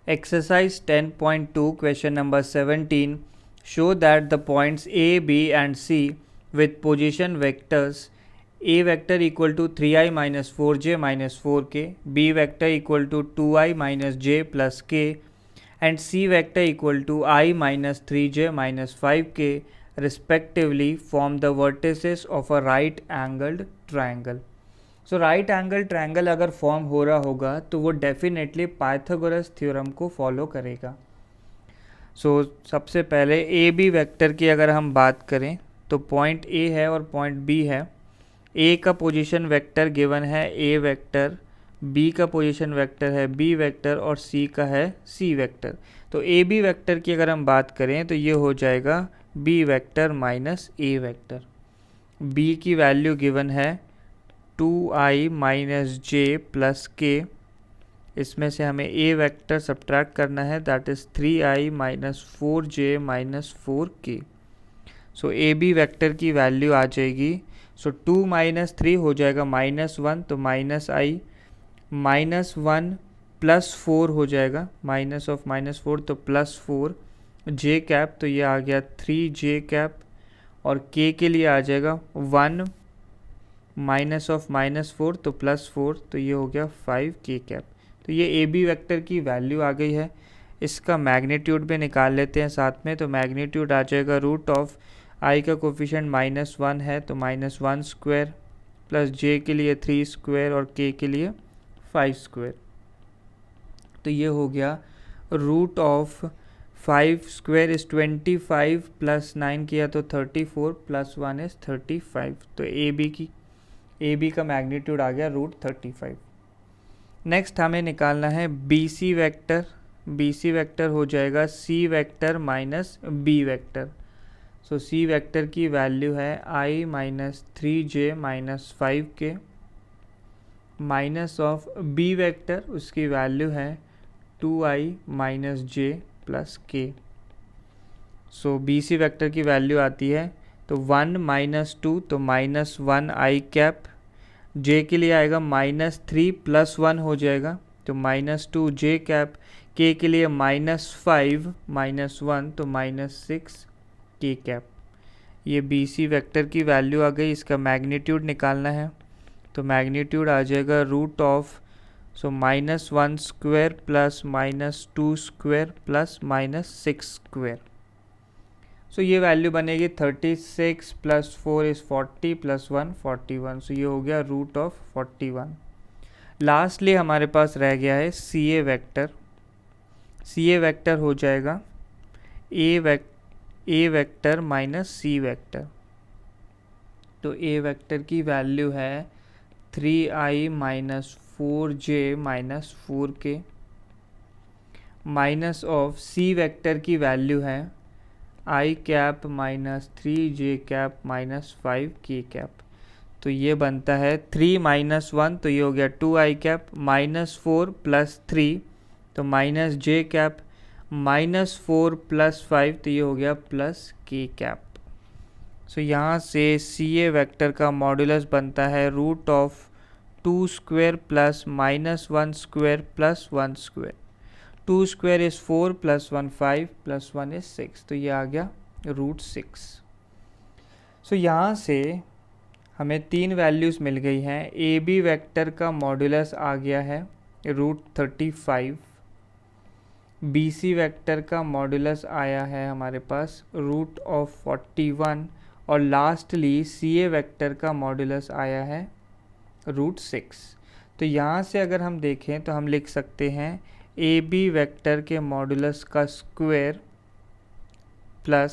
Exercise 10.2 question number 17. Show that the points A, B and C with position vectors A vector equal to 3i minus 4j minus 4k, B vector equal to 2i minus j plus k and C vector equal to I minus 3j minus 5k respectively form the vertices of a right angled triangle. So right angle triangle अगर form हो रहा होगा तो वो definitely Pythagoras theorem को follow करेगा. सबसे पहले ए बी वेक्टर की अगर हम बात करें तो पॉइंट ए है और पॉइंट बी है. ए का पोजीशन वेक्टर गिवन है ए वेक्टर, बी का पोजीशन वेक्टर है बी वेक्टर और सी का है सी वेक्टर. तो ए बी वेक्टर की अगर हम बात करें तो ये हो जाएगा बी वेक्टर माइनस ए वेक्टर. बी की वैल्यू गिवन है 2i माइनस जे प्लस के. इसमें से हमें ए वेक्टर सब्ट्रैक्ट करना है, that is 3i minus 4j minus 4k. So a b vector की वैल्यू आ जाएगी. सो 2 माइनस 3 हो जाएगा माइनस 1, तो माइनस आई, माइनस 1 प्लस 4 हो जाएगा, माइनस ऑफ माइनस 4 तो प्लस 4, जे कैप तो ये आ गया 3j कैप और के लिए आ जाएगा 1 माइनस ऑफ माइनस 4 तो प्लस 4 तो ये हो गया 5k कैप. तो ये ए बी वेक्टर की वैल्यू आ गई है. इसका मैग्नीट्यूड भी निकाल लेते हैं साथ में. तो मैग्नीट्यूड आ जाएगा रूट ऑफ आई का कोफिशिएंट माइनस 1 है तो माइनस 1 स्क्वायर प्लस जे के लिए 3 स्क्वायर और के लिए 5 स्क्वायर. तो ये हो गया root of 5 square is 25 plus 9 किया तो 34 प्लस 1 इज़ 35. तो ए बी का मैग्नीट्यूड आ गया रूट 35. नेक्स्ट हमें निकालना है b c vector. B c vector हो जाएगा c vector minus b vector. So c vector की वैल्यू है i minus 3j minus 5k minus of b vector, उसकी वैल्यू है 2i minus j plus k. So b c vector की value आती है तो 1 माइनस 2 तो माइनस 1 आई cap, जे के लिए आएगा माइनस 3 प्लस 1 हो जाएगा तो माइनस 2 जे कैप, के लिए माइनस 5 माइनस 1 तो माइनस 6 के कैप. ये बी सी वेक्टर की वैल्यू आ गई. इसका मैग्नीट्यूड निकालना है तो मैग्नीट्यूड आ जाएगा root of minus 1 square plus minus 2 square plus minus 6 square. ये वैल्यू बनेगी 36 प्लस 4 इज़ 40 प्लस 1 41. सो ये हो गया रूट ऑफ 41. लास्टली हमारे पास रह गया है सी a vector. C a vector हो जाएगा a vector minus c vector. तो ए वेक्टर की वैल्यू है 3i minus 4j minus 4k minus of c vector की वैल्यू है i cap minus 3j cap minus 5k cap. तो ये बनता है 3 माइनस 1 तो ये हो गया 2i कैप माइनस 4 प्लस 3 तो minus j cap minus 4 plus 5 तो ये हो गया प्लस k कैप. यहाँ से सी ए वेक्टर का मॉड्यूलस बनता है root of 2 square plus minus 1 square plus 1 square. 2 square is 4 plus 1 5 plus 1 is 6 तो ये आ गया रूट 6. यहाँ से हमें 3 वैल्यूज़ मिल गई हैं. ए बी वेक्टर का मॉड्यूलस आ गया है रूट 35. बी सी वेक्टर का मॉड्यूलस आया है हमारे पास रूट ऑफ 41 और लास्टली सी ए वेक्टर का मॉड्यूलस आया है रूट 6. तो यहाँ से अगर हम देखें तो हम लिख सकते हैं ए बी वेक्टर के मॉड्यूलस का square plus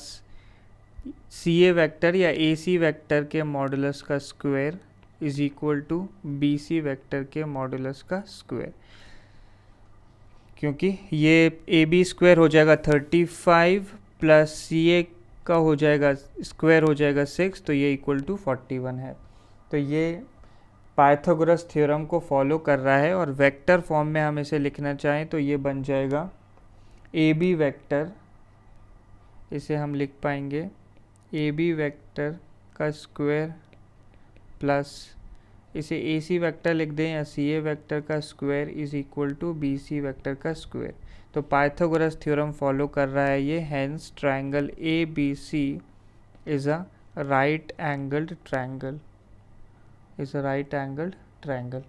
c a vector या ए सी वेक्टर के मॉड्यूलस का square is equal to b c vector के मॉड्यूलस का स्क्वायर. क्योंकि ये ए बी स्क्वायर हो जाएगा 35 प्लस सी ए का हो जाएगा स्क्वायर हो जाएगा 6 तो ये इक्वल टू 41 है. तो ये पाइथागोरस थ्योरम को फॉलो कर रहा है. और वेक्टर फॉर्म में हम इसे लिखना चाहें तो ये बन जाएगा ए बी वेक्टर. इसे हम लिख पाएंगे ए बी वेक्टर का स्क्वायर प्लस इसे ए सी वैक्टर लिख दें या सी ए वैक्टर का square is equal to b c vector का स्क्वायर। तो पाइथागोरस थ्योरम फॉलो कर रहा है ये, hence triangle a b c is a right angled triangle, is a right angled triangle.